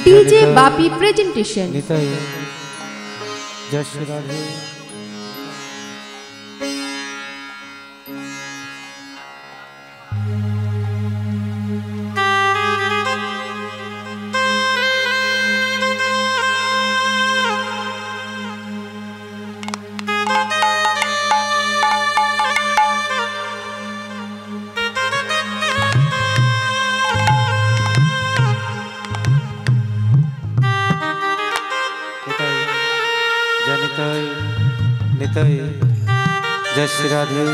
DJ Bapi presentation. Nitai जय श्री राधे। निताई जय श्री राधे।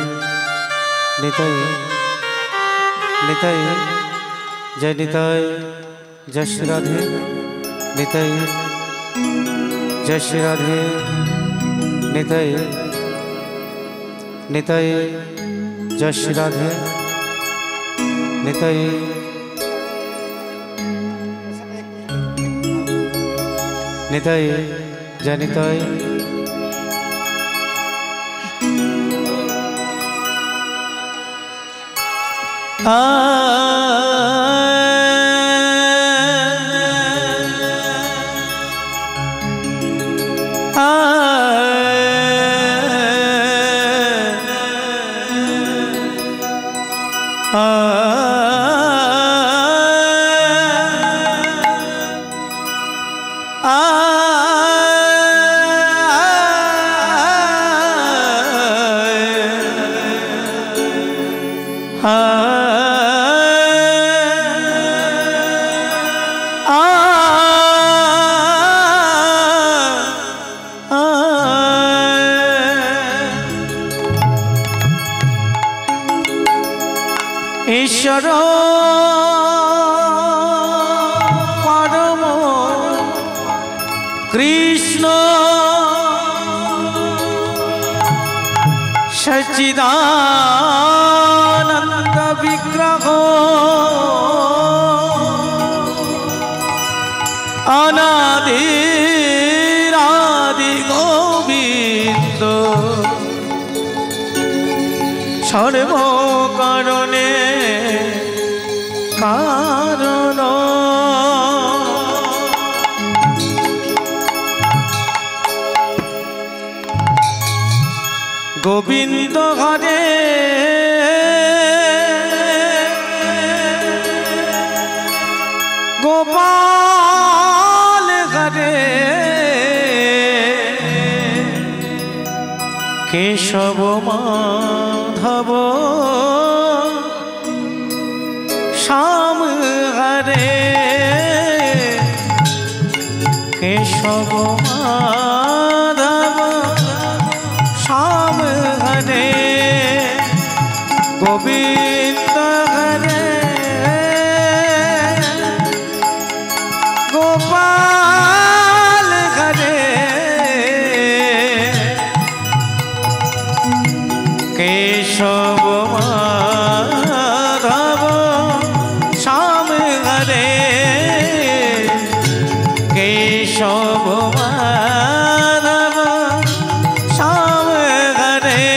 निताई निताई जय निताई जय श्री राधे। निताई जय श्री राधे। निताई निताई जय श्री राधे। निताई निताई जय निताई। ईश्वर परम कृष्ण सच्चिदानंद विग्रह अनादिरादि गोविंद सर्व कारणे कारण गोविंद हरे गोपाल हरे केशव माधव श्याम हरे केशव माधव श्याम हरे गोविंद हरे गोपाल हरे केशव माधव श्याम हरे केशव माधव श्याम हरे।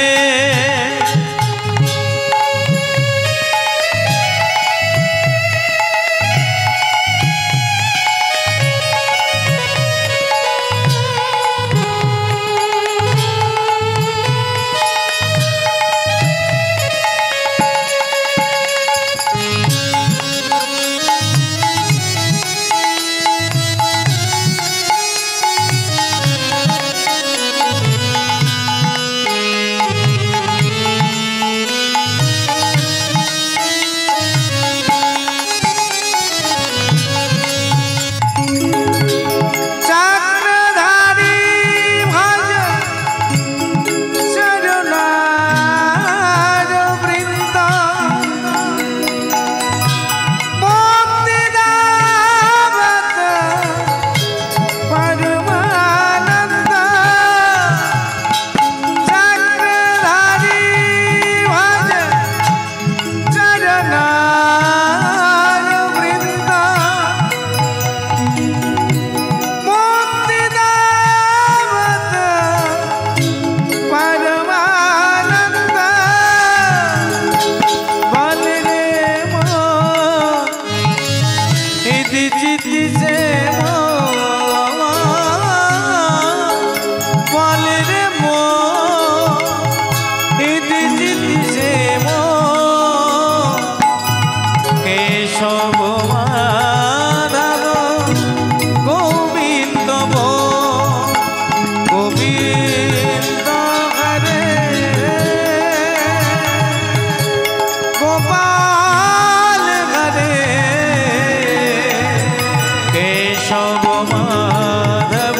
केशव माधव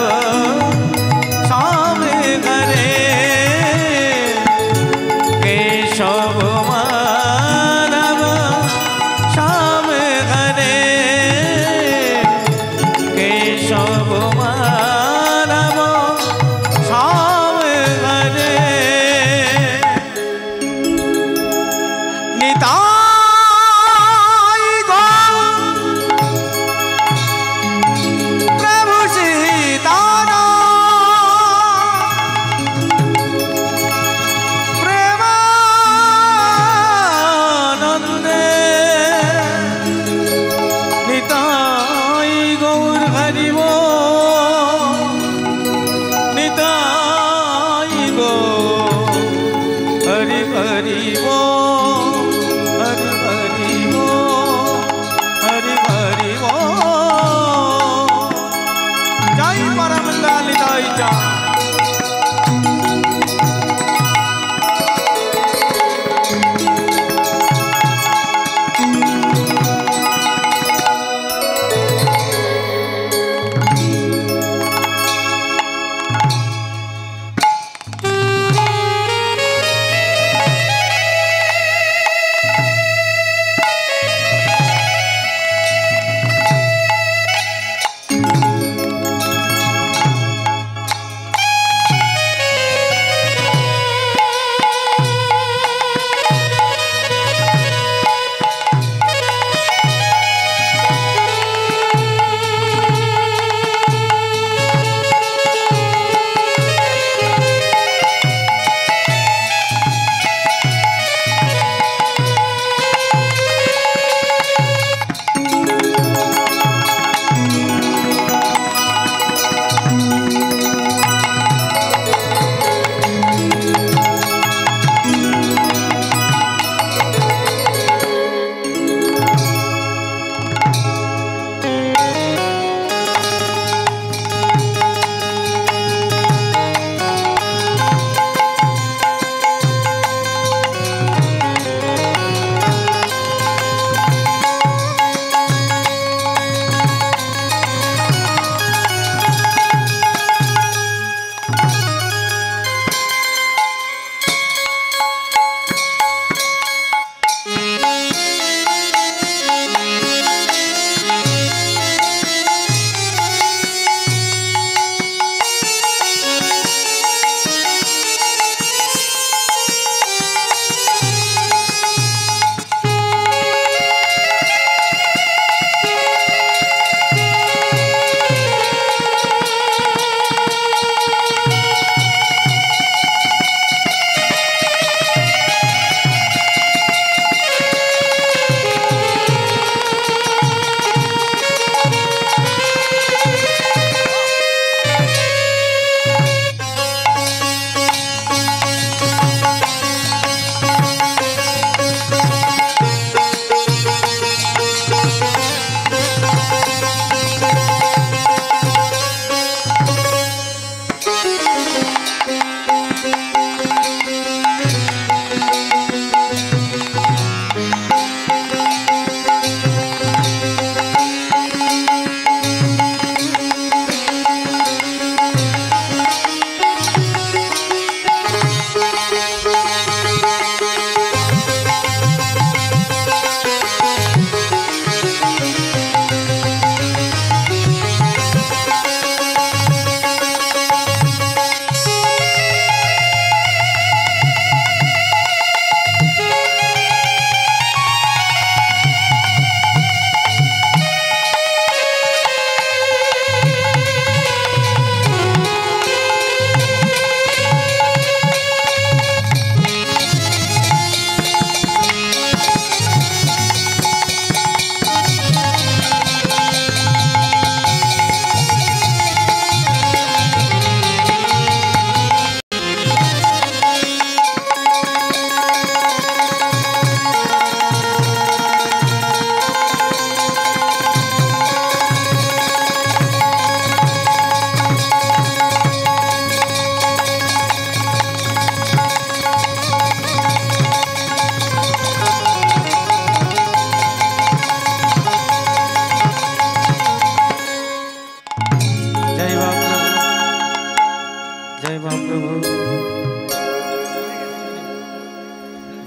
श्याम हरे केशव माधव श्याम हरे केशव माधव श्याम हरे निताई गौर प्रभु सीताराम प्रेमानंदे निताई गौर हरि बोल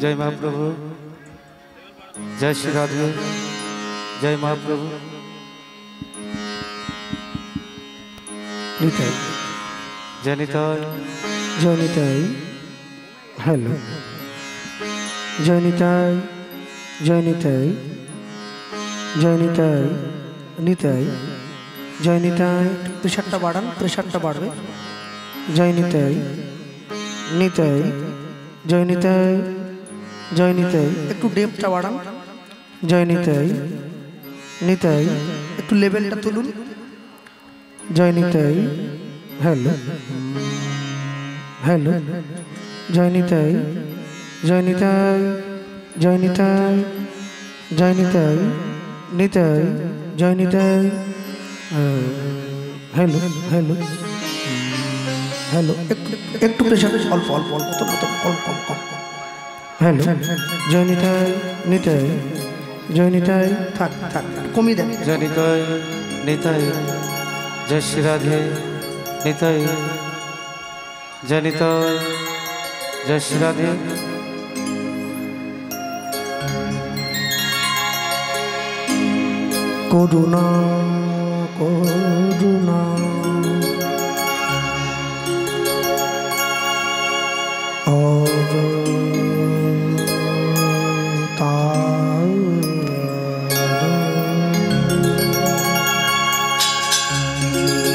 जय महाप्रभु जय श्री राधे जय महाप्रभु निताई जय निताई जय निताई हेलो जय निताई जय निताई जय निताई निताई जय निताई प्रेशरটা বাড়ান प्रेशरটা বাড়বে जय निताई निताई जय निताई जय निताई একটু ডেপটা বাড়ান जय निताई निताई একটু লেভেলটা তুলুন जय निताई हेलो हेलो जय निताई जय निताई जय निताई जय निताई निताई जय निताई हेलो हेलो हेलो একটু প্রেসার অল্প অল্প অল্প তো অল্প অল্প हेलो जय निताई निताई जय निताई থাক থাক কমিয়ে দেন जय निताई निताई जय श्री राधे निताई जय निताई जय श्री राधे করুণা করুণা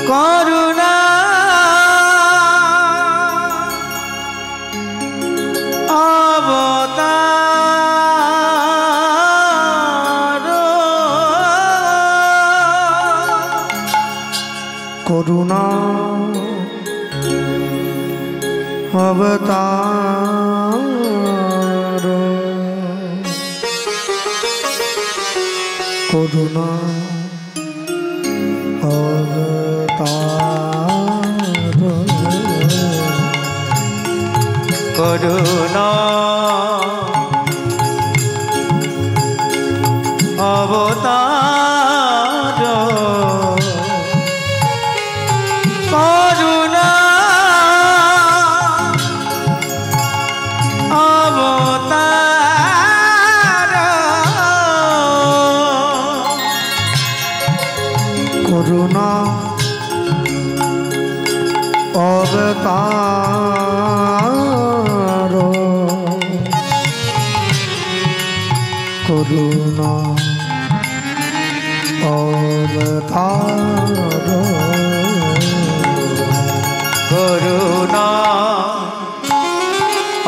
करुणा अवतार করুণা अवतार করুণা अवतार करुणा अवतार करुणा अवतार করুণা अवतार করুণা अवतार करुणा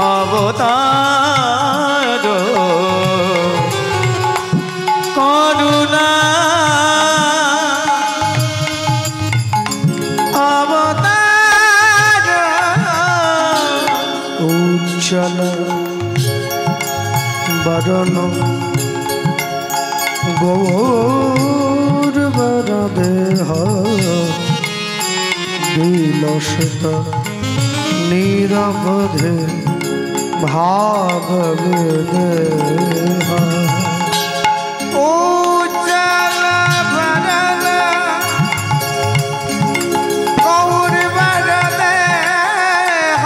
अवतार करुणा अवतार उज्जल वरण गौरवर देह विलसित निरवधि भाव विदेह उज्जल वरण गौरवर देह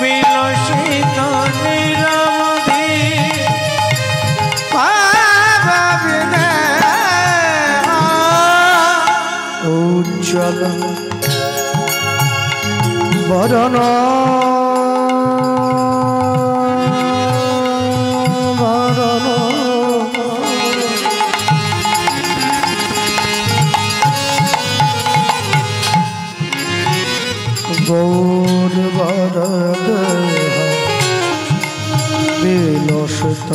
विलसित निरवधि भाव विदेह उज्जल वरण वरण गौरवर देह विलसित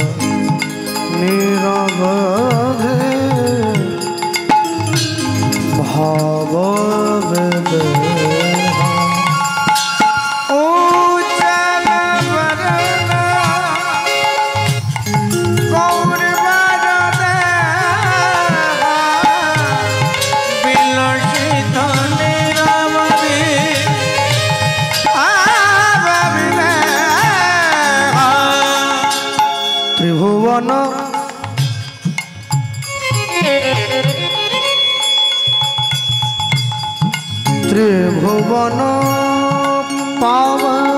निरवधि भाव विदेह उज्जल वरण गौरवर देह विलसित निरवधि भाव विदेह त्रिभुवन त्रिभुवन पावन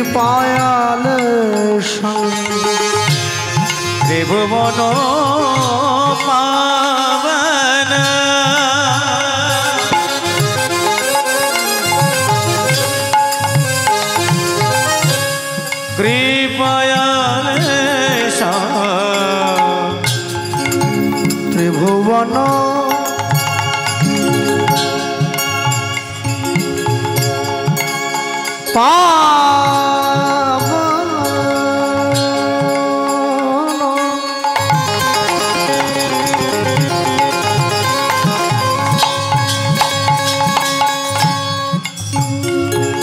কৃপায়াল ত্রিভুবন পাবন কৃপায়াল ত্রিভুবন পাবন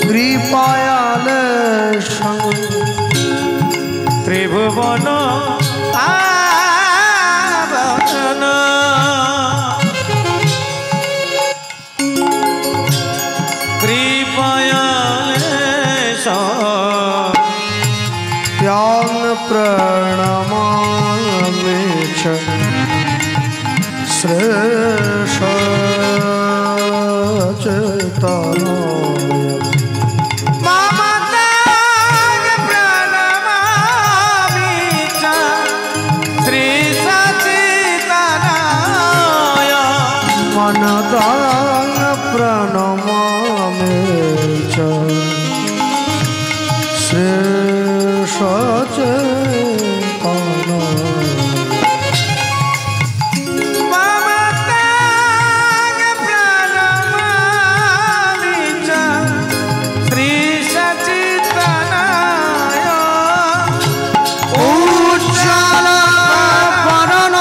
কৃপায়াল ত্রিভুবন পাবন কৃপায়াল ত্যাং প্রণমামি চ শ্রেষ্ঠচেতনায় মনদাং প্রণমামি চ শ্রেষ্ঠচেতনায় উজ্জ্বল বরণ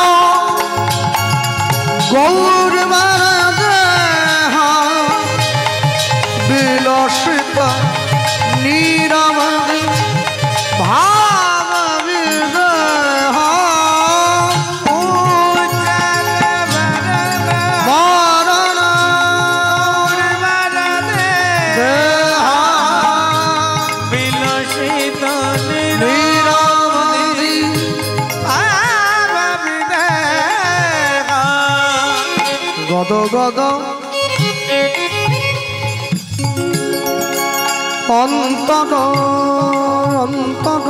গৌরবর দেহ বিলসিত নীরবধি ভাব বিদেহ বরণ দেহ বিলসিত নীরবধি গদ গদ অন্তর অন্তর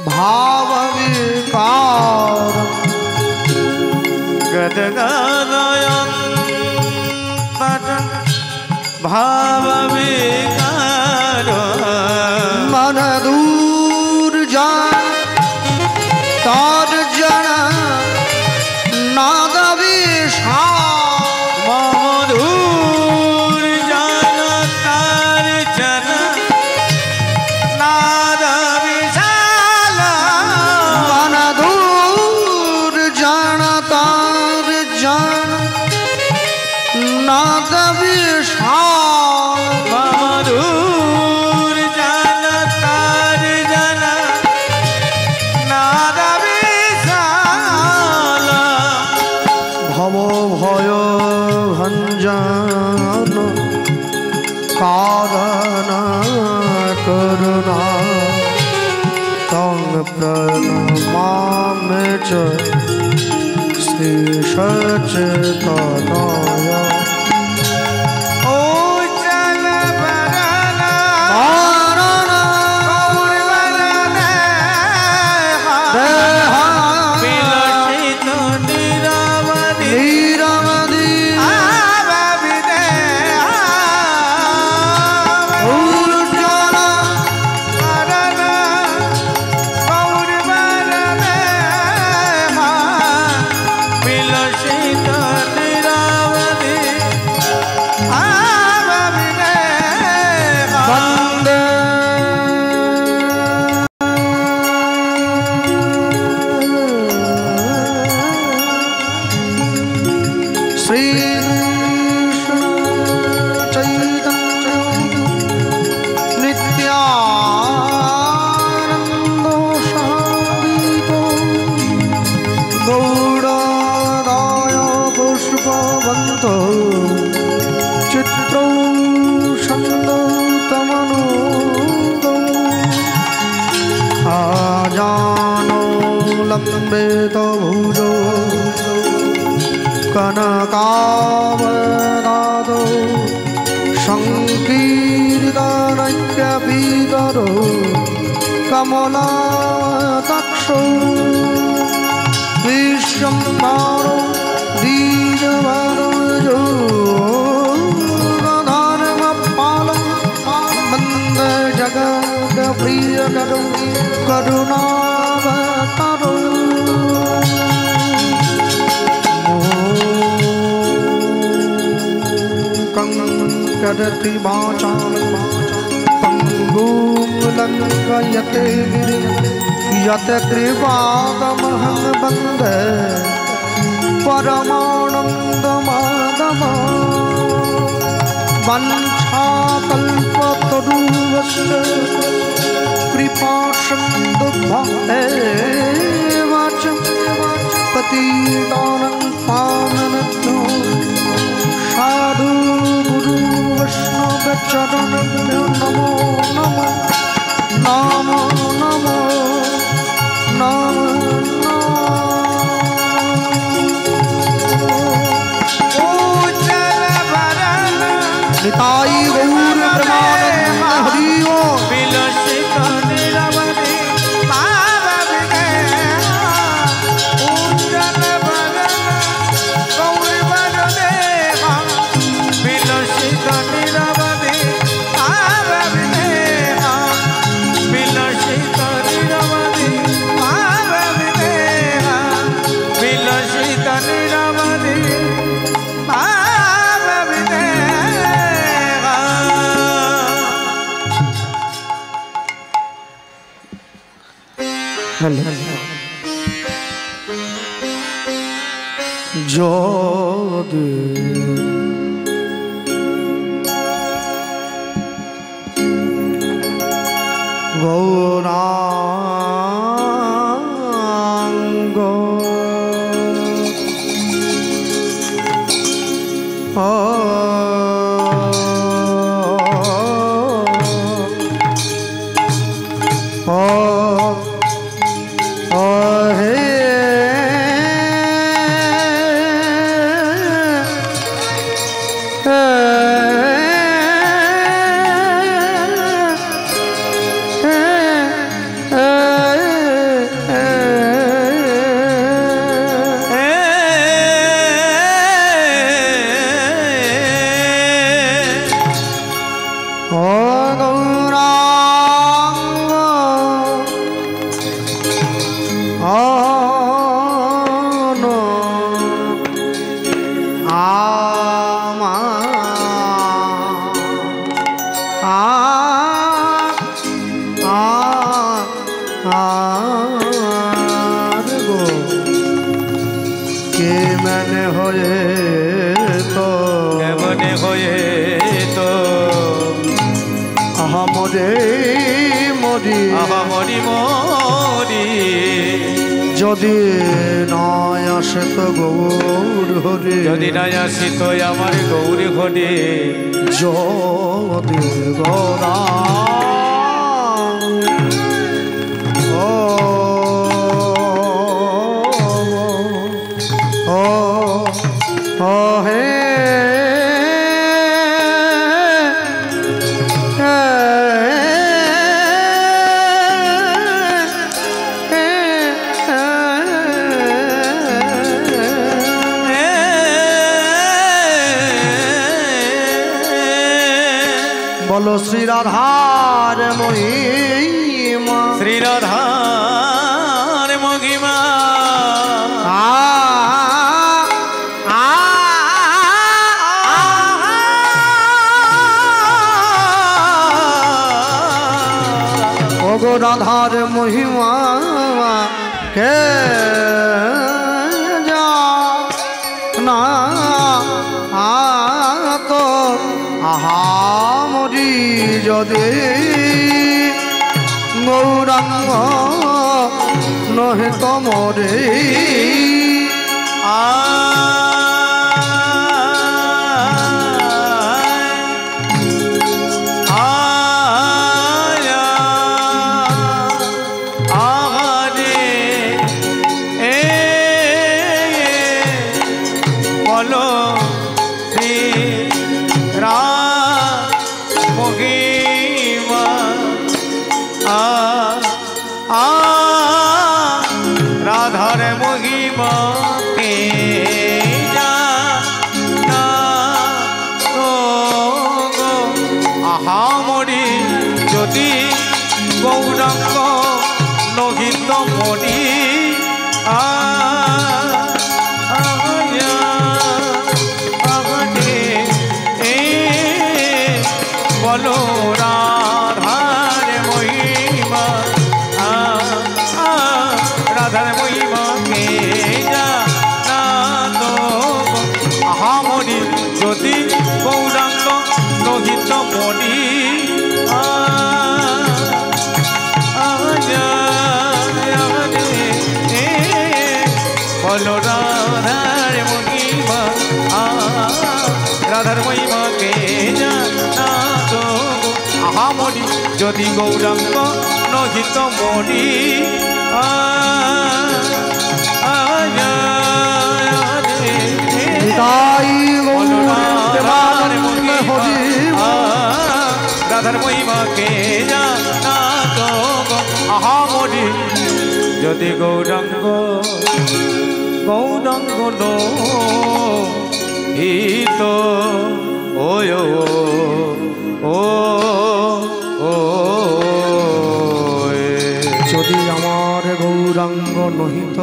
ভাব বিকার গদগদয়ন ভাব বিকার মন দূর যান তার জন নাদ বিশাল মধুর জন তার জন নাদ বিশাল মন দূর যান তার জন নাদ বিশাল মধুর জন তার জন নাদ বিশাল ভব ভয় ভঞ্জন কারণ করুণা তং প্রণমামি চ শ্রী সচেতনায় উজ্জ্বল বরণ কারণ দেহ বিলসিত নীরবধি নীরবধি উজ্জ্বল বিলসিত लम्बित भुजो कनकावदादो संकीर्तनैक्यपीतरो कमलाक्षो विश्वम्भरो दीनवरजो धर्मपालं वन्दे जगत्प्रियकरो करुणावतारो कंकरति वाचालं पंगुं लंघयते यत कृपादमहं वन्दे परमानन्दमाधवम् वंशाकल्पतरुश्च कृपासिन्धुभ्येव च पतितानं पावनेभ्यो साधु गुरु वैष्णवचरणेभ्यो नमो नमः नमो नमो नमो निताई गौर प्रेमानंद हरि ओम विलसित निरवधि पावने उज्जल बदन गौर वसुदेव विलसित निरवधि पावने विलसित निरवधि पावने विलसित निरवधि जोद गौरांग যদি নয় আসে তো গৌর হরে যদি নয় আসে তো আমার গৌর হরে যদি গৌরা হে बोलो श्री राधार महिमा श्री राधार महिमा ओगो राधार महिमा के जा ना तो आहा যদি গৌরাঙ্গ নহে তমরে বলো শ্রী রাম মহিমা রাধার মহিমা কে জানা গো আহামরি যদি গৌরাঙ্গ নহিত মণি বলো রাধার মহিমা রাধার মহিমা কে জানা তো আহামরি যদি গৌরাঙ্গ নহিত মণি বলো রাধার মহিমা রাধার মহিমা কে জানা তো আহামরি যদি গৌরাঙ্গ নহিত মণি রাধার মহিমা কে জানা তো আহামরি যদি গৌরাঙ্গ গৌরাঙ্গ নহিত ওয় ও যদি আমার গৌরাঙ্গ নহিত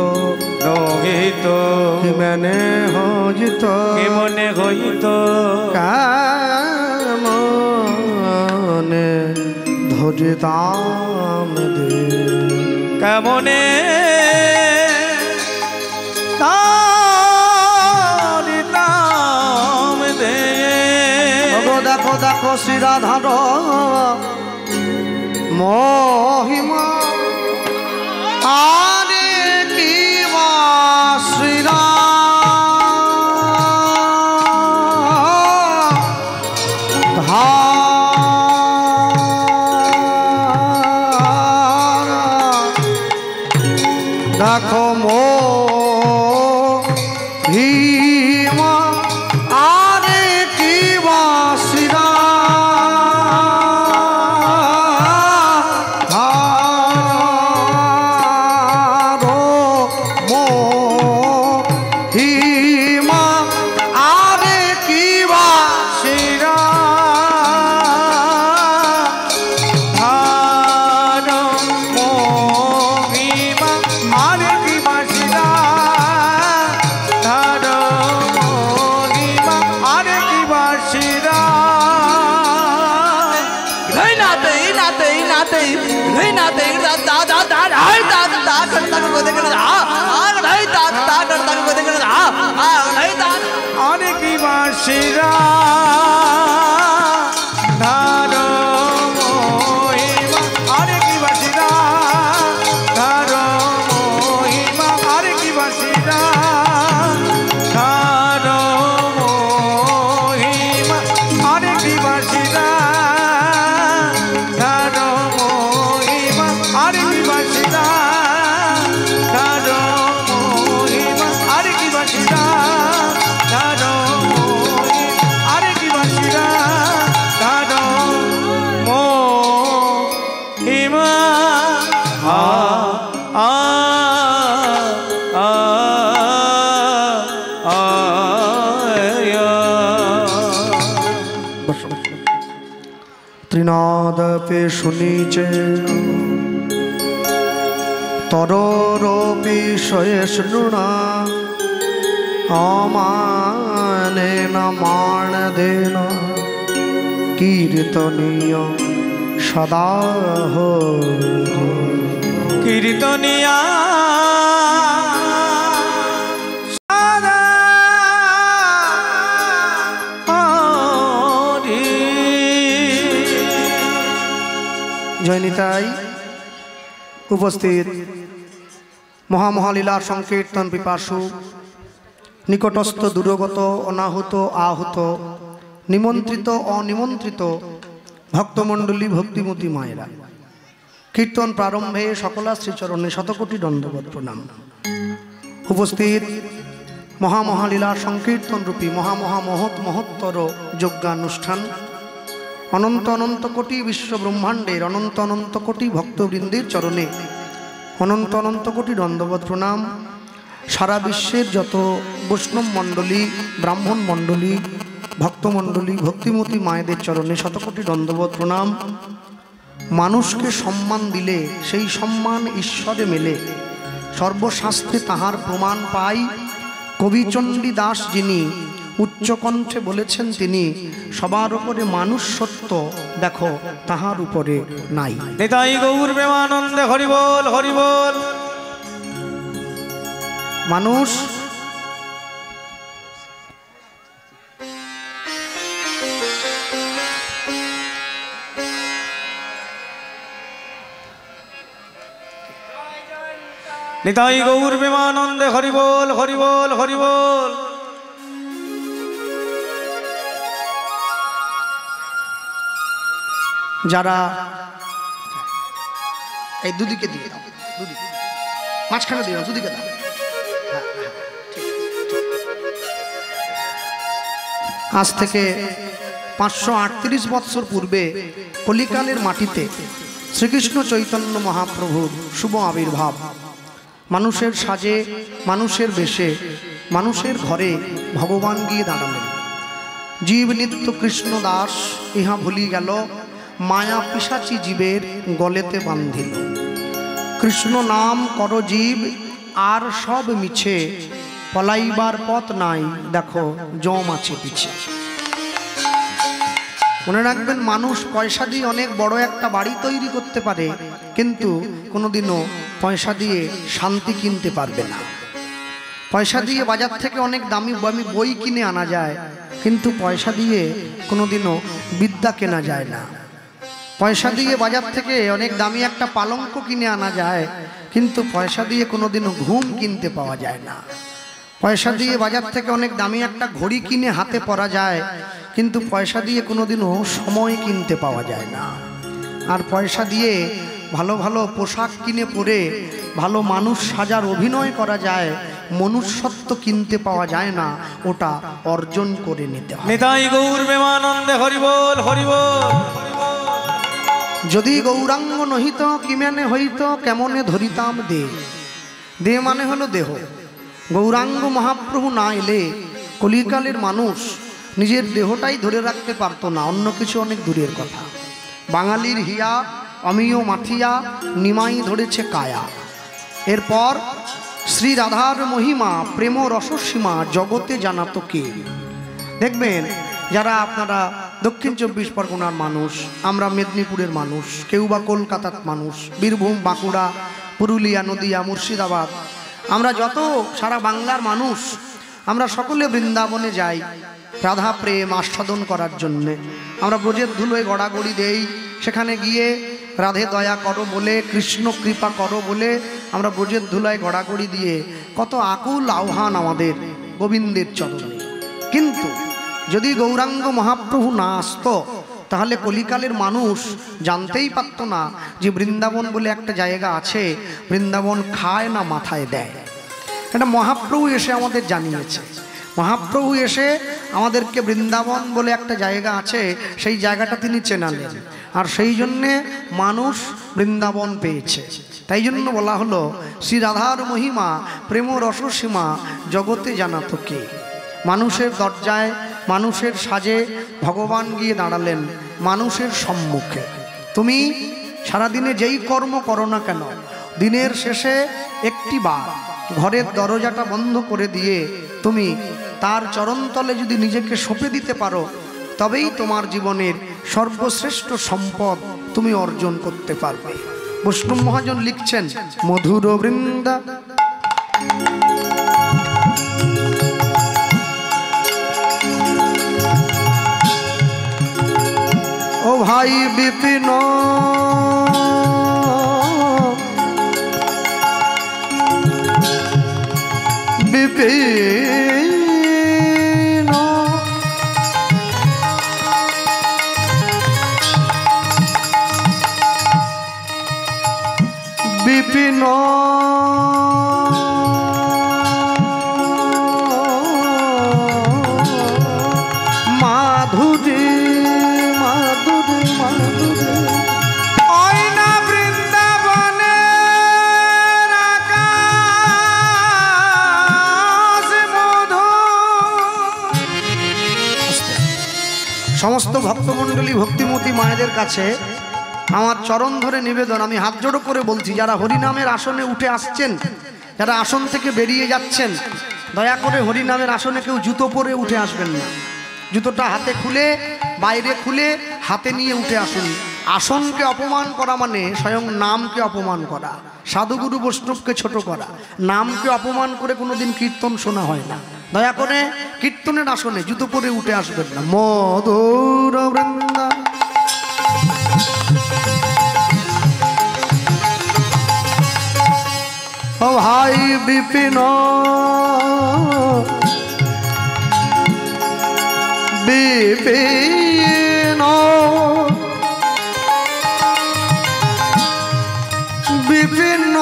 নহিত কি মনে হইত কি মনে হইত কেমনে ধরিতাম দে কেমনে দেখো দেখো শ্রীরাধার মহিমা আরে কি শ্রীরা দেখো মো ভীমা আরে কি বাসিরা ধারো মো ভীমা আরে কি বাসিরা ধারো মো ভীমা আরে কি বাসিরা ধারো মো ভীমা আরে কি বাসিরা আরে কি বাসিরা ধারো মহিমা আরে কি বাসিরা ধারো মহিমা আরে কি বাসিরা ধারো মহিমা আরে কি বাসিরা ধারো মহিমা আরে কি বাসিরা ধারো মহিমা আরে কি বাসিরা ধারো মহিমা আরে কি বাসিরা ধারো মহিমা ত্রিনাদ পে শুনিছে তরর বিষয়ে শুনা অমানে না মান দেন কীর্তনীয় সদা কীর্তনিয়া সদা হরি। জয়নিতাই উপস্থিত মহামহালীলার সংকীর্তন পিপাসু নিকটস্থ দূরগত অনাহুত আহুত নিমন্ত্রিত অনিমন্ত্রিত ভক্তমণ্ডলী ভক্তিমতী মায়েরা, কীর্তন প্রারম্ভে সকলা শ্রীচরণে শতকোটি দণ্ডবৎ প্রণাম। উপস্থিত মহামহালীলা সংকীর্তন রূপী মহত্তর যজ্ঞানুষ্ঠান অনন্ত অনন্ত কোটি বিশ্ব ব্রহ্মাণ্ডের অনন্ত অনন্ত কোটি ভক্তবৃন্দের চরণে অনন্ত অনন্ত কোটি দণ্ডবত প্রণাম। সারা বিশ্বের যত বৈষ্ণব মণ্ডলী, ব্রাহ্মণ মণ্ডলী, ভক্তমণ্ডলী, ভক্তিমতী মায়েদের চরণে শতকোটি দণ্ডবত প্রণাম। মানুষকে সম্মান দিলে সেই সম্মান ঈশ্বরে মেলে, সর্বশাস্ত্রে তাহার প্রমাণ পাই। কবিচণ্ডী দাস যিনি উচ্চকণ্ঠে বলেছেন, তিনি সবার উপরে মানুষ সত্য, দেখো তাহার উপরে নাই। নিতাই গৌর প্রেমানন্দে হরি বল হরি বল। মানুষ নিতাই গৌর প্রেমানন্দে হরি বল হরি বল হরি বল। যারা এই দুদিকে দিয়ে দাও, দুদিকে মাঝখানে দিয়ে দাও, দুদিকে দাও। আজ থেকে 538 বৎসর পূর্বে কলিকালের মাটিতে শ্রীকৃষ্ণ চৈতন্য মহাপ্রভুর শুভ আবির্ভাব। মানুষের সাজে, মানুষের বেশে, মানুষের ঘরে ভগবান গিয়ে দাঁড়ালেন। জীব নিত্য কৃষ্ণ দাস ইহা ভুলি গেল, মায়া পিশাচি জীবের গলেতে বান্ধিল। কৃষ্ণ নাম কর জীব আর সব মিছে, পলাইবার পথ নাই দেখো জম আছে পিছে। মনে রাখবেন, মানুষ পয়সা দিয়ে অনেক বড় একটা বাড়ি তৈরি করতে পারে, কিন্তু কোনোদিনও পয়সা দিয়ে শান্তি কিনতে পারবে না। পয়সা দিয়ে বাজার থেকে অনেক দামি দামি বই কিনে আনা যায়, কিন্তু পয়সা দিয়ে কোনোদিনও বিদ্যা কেনা যায় না। পয়সা দিয়ে বাজার থেকে অনেক দামি একটা পালঙ্ক কিনে আনা যায়, কিন্তু পয়সা দিয়ে কোনোদিনও ঘুম কিনতে পাওয়া যায় না। পয়সা দিয়ে বাজার থেকে অনেক দামি একটা ঘড়ি কিনে হাতে পরা যায়, কিন্তু পয়সা দিয়ে কোনোদিনও সময় কিনতে পাওয়া যায় না। আর পয়সা দিয়ে ভালো ভালো পোশাক কিনে পরে ভালো মানুষ সাজার অভিনয় করা যায়, মনুষ্যত্ব কিনতে পাওয়া যায় না, ওটা অর্জন করে নিতে হয়। নিতাই গৌর প্রেমানন্দে হরি বল হরি বল। যদি গৌরাঙ্গ নহিত কি মানে হইত, কেমনে ধরিতাম দে। দে মানে হলো দেহ। গৌরাঙ্গ মহাপ্রভু না এলে কলিকালের মানুষ নিজের দেহটাই ধরে রাখতে পারতো না, অন্য কিছু অনেক দূরের কথা। বাঙালির হিয়া অমিয় মাথিয়া, নিমাই ধরেছে কায়া। এরপর শ্রী রাধার মহিমা প্রেম রসসীমা জগতে জানাতো কে। দেখবেন, যারা আপনারা দক্ষিণ 24 পরগনার মানুষ, আমরা মেদিনীপুরের মানুষ, কেউ বা কলকাতার মানুষ, বীরভূম, বাঁকুড়া, পুরুলিয়া, নদিয়া, মুর্শিদাবাদ, আমরা যত সারা বাংলার মানুষ, আমরা সকলে বৃন্দাবনে যাই রাধা প্রেম আস্বাদন করার জন্যে। আমরা ব্রজের ধুলোয় গড়াগড়ি দেই, সেখানে গিয়ে রাধে দয়া করো বলে, কৃষ্ণ কৃপা করো বলে আমরা ব্রজের ধুলায় গড়াগড়ি দিয়ে কত আকুল আহ্বান আমাদের গোবিন্দের চরণে। কিন্তু যদি গৌরাঙ্গ মহাপ্রভু না আসতো, তাহলে কলিকালের মানুষ জানতেই পারতো না যে বৃন্দাবন বলে একটা জায়গা আছে, বৃন্দাবন খায় না মাথায় দেয়। এটা মহাপ্রভু এসে আমাদের জানিয়েছে। মহাপ্রভু এসে আমাদেরকে বৃন্দাবন বলে একটা জায়গা আছে, সেই জায়গাটা তিনি চেনালেন, আর সেই জন্যে মানুষ বৃন্দাবন পেয়েছে। তাই জন্য বলা হলো শ্রী রাধার মহিমা প্রেম রসসীমা জগতে জানাতো কে। মানুষের দরজায়, মানুষের সাজে ভগবান গিয়ে দাঁড়ালেন মানুষের সম্মুখে। তুমি সারাদিনে যেই কর্ম করো না কেন, দিনের শেষে একটি বার ঘরের দরজাটা বন্ধ করে দিয়ে তুমি তার চরণতলে যদি নিজেকে সঁপে দিতে পারো, তবেই তোমার জীবনের সর্বশ্রেষ্ঠ সম্পদ তুমি অর্জন করতে পারবে। বৈষ্ণব মহাজন লিখছেন, মধুর বৃন্দা ও ভাই বিপিন বিপিন বিপিন সমস্ত ভক্তমণ্ডলী ভক্তিমতী মায়েদের কাছে আমার চরণ ধরে নিবেদন, আমি হাত জোড়ো করে বলছি, যারা হরিনামের আসনে উঠে আসছেন, যারা আসন থেকে বেরিয়ে যাচ্ছেন, দয়া করে হরিনামের আসনে কেউ জুতো পরে উঠে আসবেন না। জুতোটা হাতে খুলে, বাইরে খুলে হাতে নিয়ে উঠে আসুন। আসনকে অপমান করা মানে স্বয়ং নামকে অপমান করা, সাধুগুরু বৈষ্ণবকে ছোট করা। নামকে অপমান করে কোনোদিন কীর্তন শোনা হয় না। দয়া করে কীর্তনের আসনে জুতো পরে উঠে আসবেন না। মধুর বৃন্দা ও ভাই বিপিন বিপিন বিপিন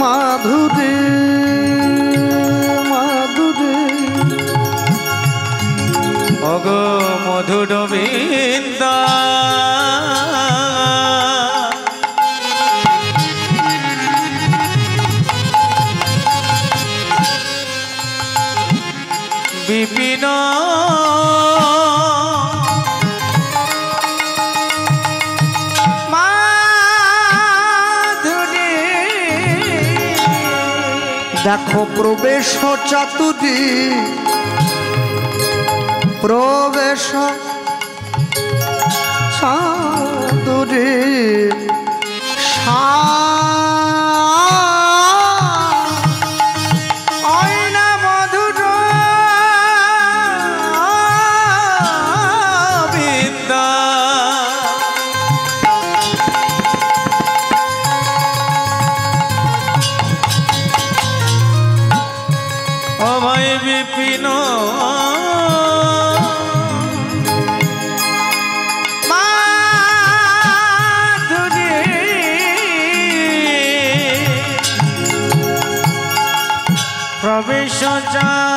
মাধুরী মাধুরী অগ মধুর বৃন্দা বিপিন মাধুরী দেখো প্রবেশ চাতুরী প্রবেশ চাতুরী বিপিন মাধুরী প্রবেশ চাতুরী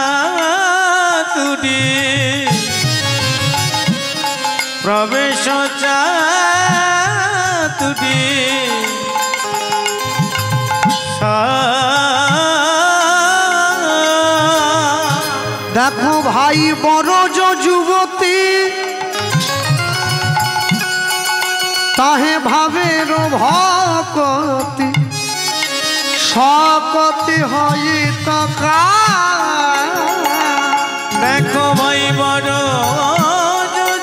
প্রবেশ চাতুরী দেখো ভাই বরজ যুবতী তাহে ভাবের ভকতি সকতি হয় তকা। দেখো ভাই বড়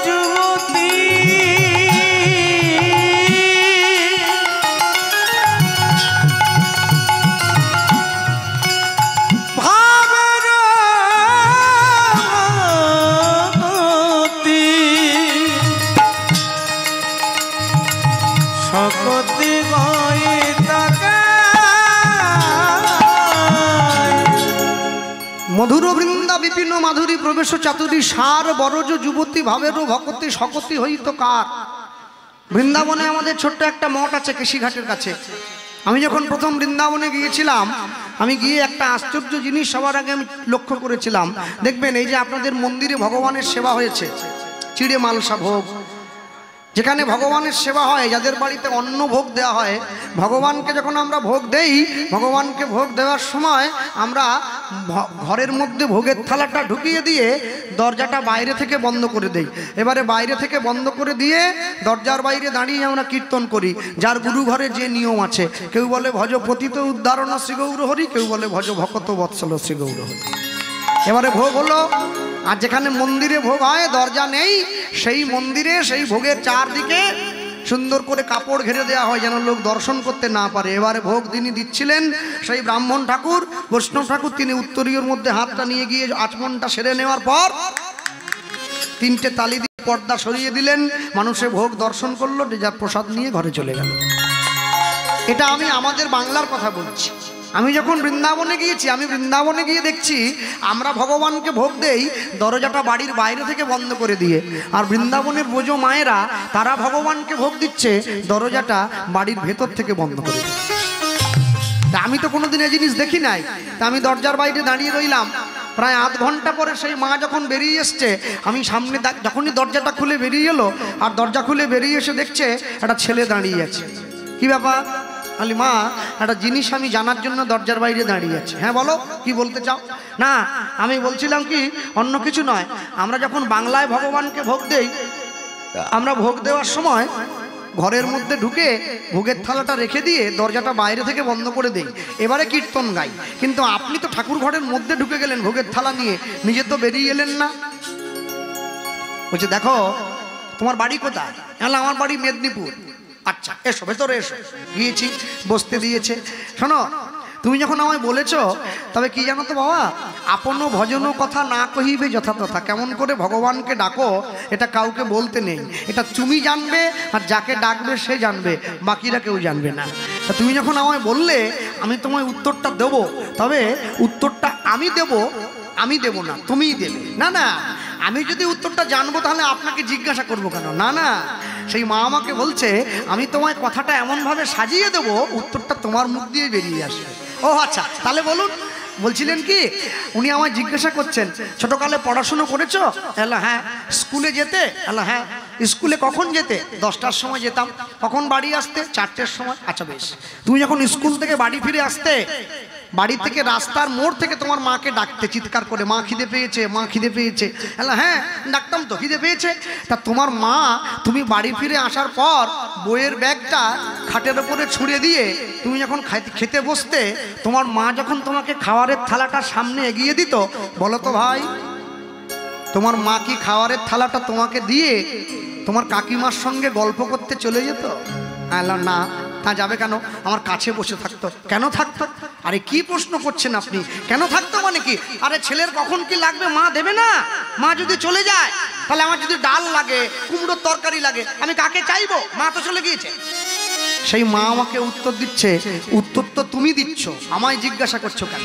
যুবতী সকতি গয়ে তাকা। মধুর বৃন্দা বিপিন মাধুরী প্রবেশ চাতুরী সার বরজ যুবতী ভাবেরও ভকতি সকতি হইত কার। বৃন্দাবনে আমাদের ছোট্ট একটা মঠ আছে কেশিঘাটের কাছে। আমি যখন প্রথম বৃন্দাবনে গিয়েছিলাম, আমি গিয়ে একটা আশ্চর্য জিনিস সবার আগে আমি লক্ষ্য করেছিলাম। দেখবেন এই যে আপনাদের মন্দিরে ভগবানের সেবা হয়েছে, চিড়ে মালসা ভোগ, যেখানে ভগবানের সেবা হয়, যাদের বাড়িতে অন্ন ভোগ দেওয়া হয়, ভগবানকে যখন আমরা ভোগ দেই, ভগবানকে ভোগ দেওয়ার সময় আমরা ঘরের মধ্যে ভোগের থালাটা ঢুকিয়ে দিয়ে দরজাটা বাইরে থেকে বন্ধ করে দেই। এবারে বাইরে থেকে বন্ধ করে দিয়ে দরজার বাইরে দাঁড়িয়ে আমরা কীর্তন করি, যার গুরু ঘরে যে নিয়ম আছে। কেউ বলে ভজ পতিত উদ্ধারণ শ্রী গৌরহরি, কেউ বলে ভজ ভকত বৎসল শ্রী গৌরহরি। এবারে ভোগ হলো, আর যেখানে মন্দিরে ভোগ হয় দরজা নেই, সেই মন্দিরে সেই ভোগের চারদিকে সুন্দর করে কাপড় ঘিরে দেওয়া হয় যেন লোক দর্শন করতে না পারে। এবারে ভোগ তিনি দিচ্ছিলেন সেই ব্রাহ্মণ ঠাকুর, বৈষ্ণব ঠাকুর, তিনি উত্তরীয়র মধ্যে হাতটা নিয়ে গিয়ে আচমনটা সেরে নেওয়ার পর তিনটে তালি দিয়ে পর্দা সরিয়ে দিলেন। মানুষে ভোগ দর্শন করলো, যার প্রসাদ নিয়ে ঘরে চলে গেল। এটা আমি আমাদের বাংলার কথা বলছি। আমি যখন বৃন্দাবনে গিয়েছি, আমি বৃন্দাবনে গিয়ে দেখছি আমরা ভগবানকে ভোগ দেই দরজাটা বাড়ির বাইরে থেকে বন্ধ করে দিয়ে, আর বৃন্দাবনের বোঝো মায়েরা তারা ভগবানকে ভোগ দিচ্ছে দরজাটা বাড়ির ভেতর থেকে বন্ধ করে দিয়ে। তা আমি তো কোনোদিন এই জিনিস দেখি নাই। তা আমি দরজার বাইরে দাঁড়িয়ে রইলাম। প্রায় আধ ঘন্টা পরে সেই মা যখন বেরিয়ে এসছে, আমি সামনে যখনই দরজাটা খুলে বেরিয়ে এলো, আর দরজা খুলে বেরিয়ে এসে দেখছে একটা ছেলে দাঁড়িয়ে আছে। কি ব্যাপার? আলি মা একটা জিনিস আমি জানার জন্য দরজার বাইরে দাঁড়িয়ে আছি। হ্যাঁ বলো, কি বলতে চাও? না আমি বলছিলাম কি অন্য কিছু নয়, আমরা যখন বাংলায় ভগবানকে ভোগ দেই, আমরা ভোগ দেওয়ার সময় ঘরের মধ্যে ঢুকে ভোগের থালাটা রেখে দিয়ে দরজাটা বাইরে থেকে বন্ধ করে দেই, এবারে কীর্তন গাই। কিন্তু আপনি তো ঠাকুর ঘরের মধ্যে ঢুকে গেলেন ভোগের থালা নিয়ে, নিজে তো বেরিয়ে এলেন না। বলছে দেখো তোমার বাড়ি কোথায়? আমার বাড়ি মেদিনীপুর। আচ্ছা এসো ভেতরে এসো। গিয়েছি, বসতে দিয়েছে। শোনো তুমি যখন আমায় বলেছো, তবে কি জানো তো বাবা, আপন ভজন কথা না কহিবে যথাতথা। কেমন করে ভগবানকে ডাকো এটা কাউকে বলতে নেই, এটা তুমি জানবে আর যাকে ডাকবে সে জানবে, বাকিরা কেউ জানবে না। তা তুমি যখন আমায় বললে আমি তোমায় উত্তরটা দেবো, তবে উত্তরটা আমি দেব না, তুমিই দেবে। না না, আমি যদি উত্তরটা জানবো তাহলে আপনাকে জিজ্ঞাসা করবো কেন? না না, সেই মা আমাকে বলছে আমি তোমায় কথাটা এমনভাবে সাজিয়ে দেবো উত্তরটা তোমার মুখ দিয়ে বেরিয়ে আসবে। ও আচ্ছা তাহলে বলুন। বলছিলেন কি, উনি আমায় জিজ্ঞাসা করছেন ছোটকালে পড়াশুনো করেছো? হ্যাঁ। স্কুলে যেতে? হ্যাঁ। স্কুলে কখন যেতে? 10টার সময় যেতাম। কখন বাড়ি আসতে? 4টের সময়। আচ্ছা বেশ, তুমি যখন স্কুল থেকে বাড়ি ফিরে আসতে, বাড়ি থেকে রাস্তার মোড় থেকে তোমার মাকে ডাকতে চিৎকার করে, মা খিদে পেয়েছে, মা খিদে পেয়েছে। হ্যাঁ ডাকতাম তো, খিদে পেয়েছে। তা তোমার মা তুমি বাড়ি ফিরে আসার পর বইয়ের ব্যাগটা খাটের ওপরে ছুঁড়ে দিয়ে তুমি যখন খেতে বসতে, তোমার মা যখন তোমাকে খাবারের থালাটা সামনে এগিয়ে দিত, বলো তো ভাই তোমার মা কি খাবারের থালাটা তোমাকে দিয়ে তোমার কাকিমার সঙ্গে গল্প করতে চলে যেত? না। তা যাবে কেন? আমার কাছে বসে থাকতো। কেন থাকতো? আরে কি প্রশ্ন করছেন আপনি? কেন থাকতো মানে কি? আরে ছেলের কখন কি লাগবে মা দেবে না? মা যদি চলে যায় তাহলে আমার যদি ডাল লাগে, কুমড়োর তরকারি লাগে, আমি কাকে চাইবো? মা তো চলে গিয়েছে। সেই মা আমাকে উত্তর দিচ্ছে, উত্তর তো তুমি দিচ্ছ, আমায় জিজ্ঞাসা করছো কেন?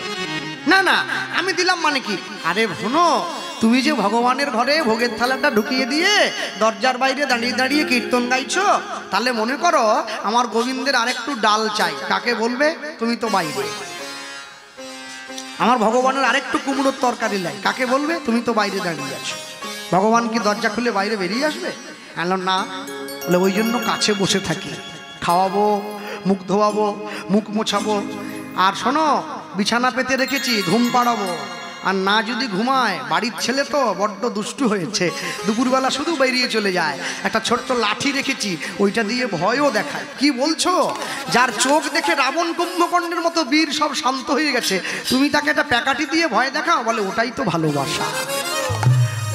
না না আমি দিলাম মানে কি? আরে শোনো, তুমি যে ভগবানের ঘরে ভোগের থালাটা ঢুকিয়ে দিয়ে দরজার বাইরে দাঁড়িয়ে দাঁড়িয়ে কীর্তন গাইছো, তাহলে মনে করো আমার গোবিন্দের আরেকটু ডাল চাই, কাকে বলবে? তুমি তো বাইরে। আমার ভগবানের আরেকটু কুমড়োর তরকারি লাই, কাকে বলবে? তুমি তো বাইরে দাঁড়িয়ে আছো। ভগবান কি দরজা খুলে বাইরে বেরিয়ে আসবে? না। বলে ওই জন্য কাছে বসে থাকি, খাওয়াবো, মুখ ধোয়াবো, মুখ মোছাবো। আর শোনো, বিছানা পেতে রেখেছি, ঘুম পাড়াবো। আর না যদি ঘুমায়, বাড়ির ছেলে তো বড্ড দুষ্টু হয়েছে, দুপুরবেলা শুধু বেরিয়ে চলে যায়। একটা ছোট্ট লাঠি রেখেছি, ওইটা দিয়ে ভয়ও দেখায়। কি বলছো? যার চোখ দেখে রাবণ কুম্ভকর্ণের মতো বীর সব শান্ত হয়ে গেছে, তুমি তাকে একটা প্যাকাটি দিয়ে ভয় দেখাও? বলে ওটাই তো ভালোবাসা।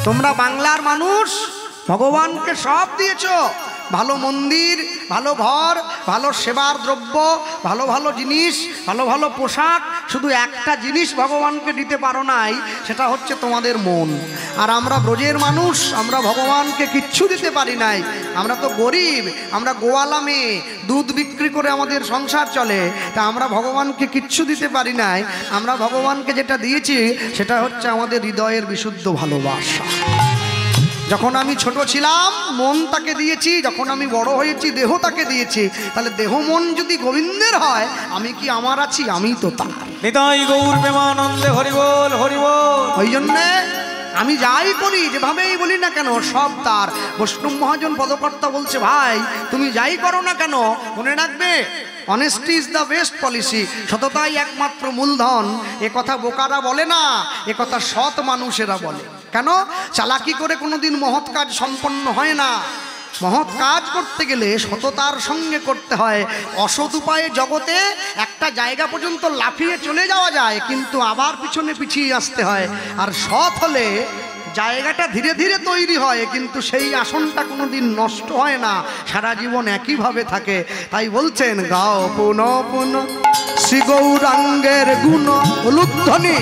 তোমরা বাংলার মানুষ ভগবানকে সব দিয়েছো, ভালো মন্দির, ভালো ঘর, ভালো সেবার দ্রব্য, ভালো ভালো জিনিস, ভালো ভালো পোশাক। শুধু একটা জিনিস ভগবানকে দিতে পারো নাই, সেটা হচ্ছে তোমাদের মন। আর আমরা ব্রজের মানুষ, আমরা ভগবানকে কিচ্ছু দিতে পারি নাই। আমরা তো গরিব, আমরা গোয়ালা মেয়ে, দুধ বিক্রি করে আমাদের সংসার চলে। তা আমরা ভগবানকে কিচ্ছু দিতে পারি নাই। আমরা ভগবানকে যেটা দিয়েছি সেটা হচ্ছে আমাদের হৃদয়ের বিশুদ্ধ ভালোবাসা। যখন আমি ছোট ছিলাম মন তাকে দিয়েছি, যখন আমি বড় হয়েছি দেহ তাকে দিয়েছি। তাহলে দেহ মন যদি গোবিন্দের হয়, আমি কি আমার আছি? আমি তো তার। নিতাই গৌর প্রেমানন্দে হরি বল, হরি বল। ওই জন্যে আমি যাই করি, যেভাবেই বলি না কেন, সব তার। বৈষ্ণব মহাজন পদকর্তা বলছে, ভাই তুমি যাই করো না কেন, মনে রাখবে honesty is the best policy. সততাই একমাত্র মূলধন। এ কথা বোকারা বলে না, এ কথা সৎ মানুষেরা বলে। কেন? চালাকি করে কোনোদিন মহৎ কাজ সম্পন্ন হয় না। মহৎ কাজ করতে গেলে সততার সঙ্গে করতে হয়। অসৎ উপায়ে জগতে একটা জায়গা পর্যন্ত লাফিয়ে চলে যাওয়া যায়, কিন্তু আবার পিছনে পিছিয়ে আসতে হয়। আর সৎ হলে জায়গাটা ধীরে ধীরে তৈরি হয়, কিন্তু সেই আসনটা কোনোদিন নষ্ট হয় না, সারা জীবন একইভাবে থাকে। তাই বলছেন, গাও পুন পুন শ্রী গৌরাঙ্গের গুণ। উলুধ্বনি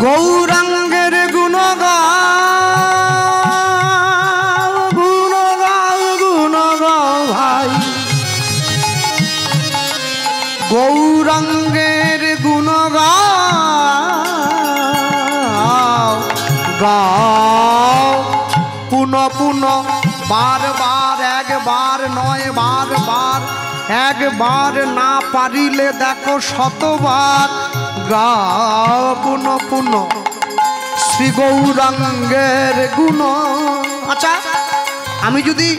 গৌরাঙ্গের গুণ গাও, গুণ গাও, গুণ গাও ভাই। গৌরাঙ্গের গুণ গাও, গাও পুন পুন, বারবার, একবার নয় বারবার। একবার না পারিলে দেখো শতবার গাও পুনঃ পুনঃ শ্রী গৌরাঙ্গের গুণ। আচ্ছা, আমি যদি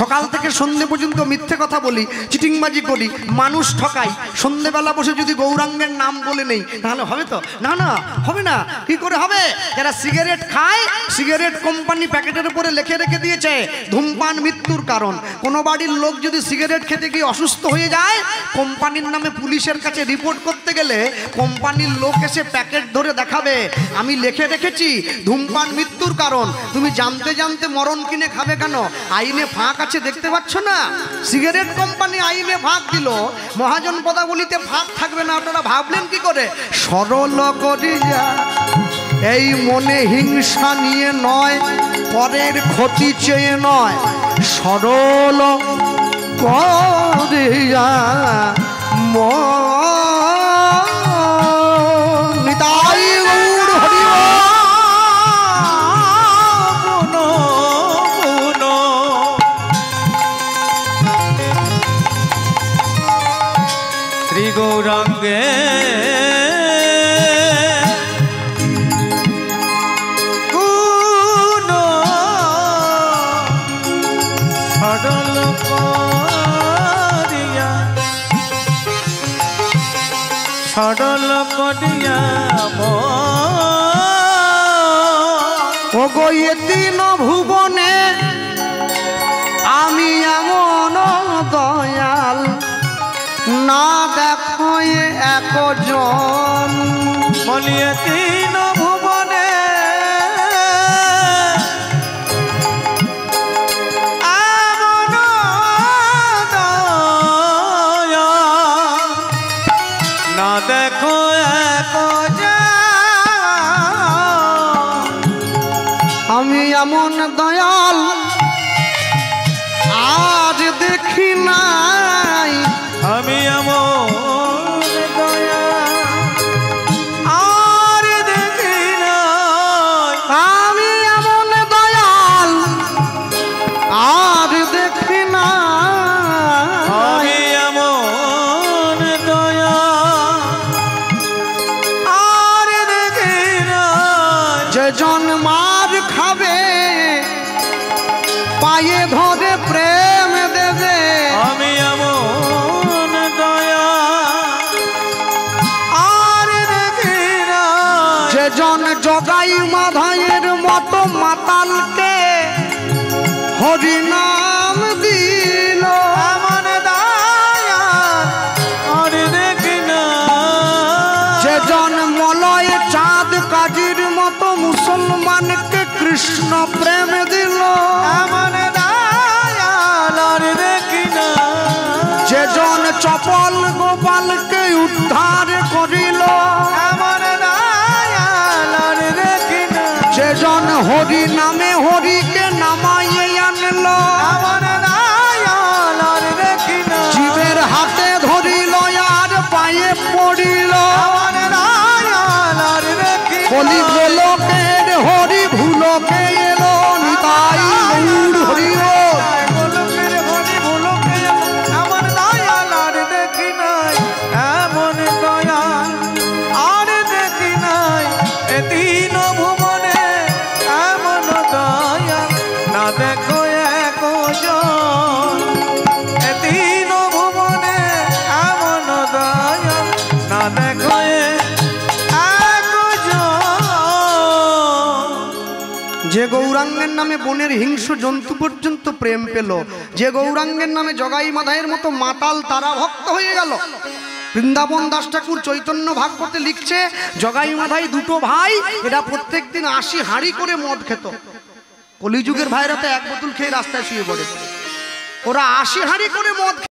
সকাল থেকে সন্ধে পর্যন্ত মিথ্যে কথা বলি, চিটিংবাজি করি, মানুষ ঠকাই, সন্ধেবেলা বসে যদি গৌরাঙ্গের নাম বলে নেই, তাহলে হবে তো? না না, হবে না। কি করে হবে? যারা সিগারেট খায়, সিগারেট কোম্পানি প্যাকেটের উপরে লিখে রেখে দিয়েছে ধূমপান মৃত্যুর কারণ। কোনো বাড়ির লোক যদি সিগারেট খেতে গিয়ে অসুস্থ হয়ে যায়, কোম্পানির নামে পুলিশের কাছে রিপোর্ট করতে গেলে কোম্পানির লোক এসে প্যাকেট ধরে দেখাবে, আমি লিখে রেখেছি ধূমপান মৃত্যুর কারণ। তুমি জানতে জানতে মরণ কিনে খাবে কেন? আইনে ফাঁক আছে, দেখতে পাচ্ছ না? সিগারেট কোম্পানি আইনে ফাঁক দিল, মহাজন পদাবলিতে ফাঁক থাকবে না। আপনারা ভাবলেন কি করে? সরল করিয়া এই মনে হিংসা নিয়ে নয়, পরের ক্ষতি চেয়ে নয়, সরল করিয়া নিতাই গৌর হরি শ্রী গৌরাঙ্গে গুণ সরল করিয়া, সরল করিয়া ও গো এ তিন ভুবনে আমি এমন দয়াল না দেখো একজন। বলিয়ে তিন ভুবনে এমন দয়া না দেখো আমি এমন দয়াল আজ দেখি নাই, আমি এমন দয়া আর দেখি নাই, আমি এমন দয়াল আর দেখি নাই, আমি এমন দয়া আর দেখি নাই। যে জন মার খাবে পায়ে ধরে প্রেম দেবে, আমি এমন দয়া আর দেখি নাই। যে জন জগাই মাধাইয়ের মতো মাতালকে হরিনাম দিল, এমন দয়া আর দেখি নাই। যে জন মলয় চাঁদ কাজীর মতো মুসলমানকে কৃষ্ণ প্রেম দিল, এমন দয়া আর দেখি নাই। যে জন চপল গোপালকে উদ্ধার করিল, এমন দয়া আর দেখি নাই। যে জন হরি নামে হরিকে নামাইয়ে আনল, এমন দয়া আর দেখি নাই। জীবের হাতে ধরিল আর পায়ে পড়িল, এমন দয়া আর দেখি নাই। কলি গোলকের হরি ভুলকে এলো নিতাই গৌর হরি বল। গোলকের হরি ভুলকে এমন দয়া আর দেখি নাই, এমন দয়া আর দেখি নাই। এ তিন ভুবনে এমন দয়া না দেখো একজন। এ তিন ভুবনে এমন দয়া না দেখো যে গৌরাঙ্গের নামে বনের হিংস্র জন্তু পর্যন্ত প্রেম পেল, যে গৌরাঙ্গের নামে জগাই মাধাইয়ের মতো মাতাল তারা ভক্ত হয়ে গেল। বৃন্দাবন দাস ঠাকুর চৈতন্য ভাগবতে লিখছে, জগাই মাধাই দুটো ভাই, এরা প্রত্যেকদিন 80 হাঁড়ি করে মদ খেত। কলিযুগের ভাইরা তো এক বোতল খেয়ে রাস্তায় শুয়ে পড়ে, ওরা 80 হাঁড়ি করে মদ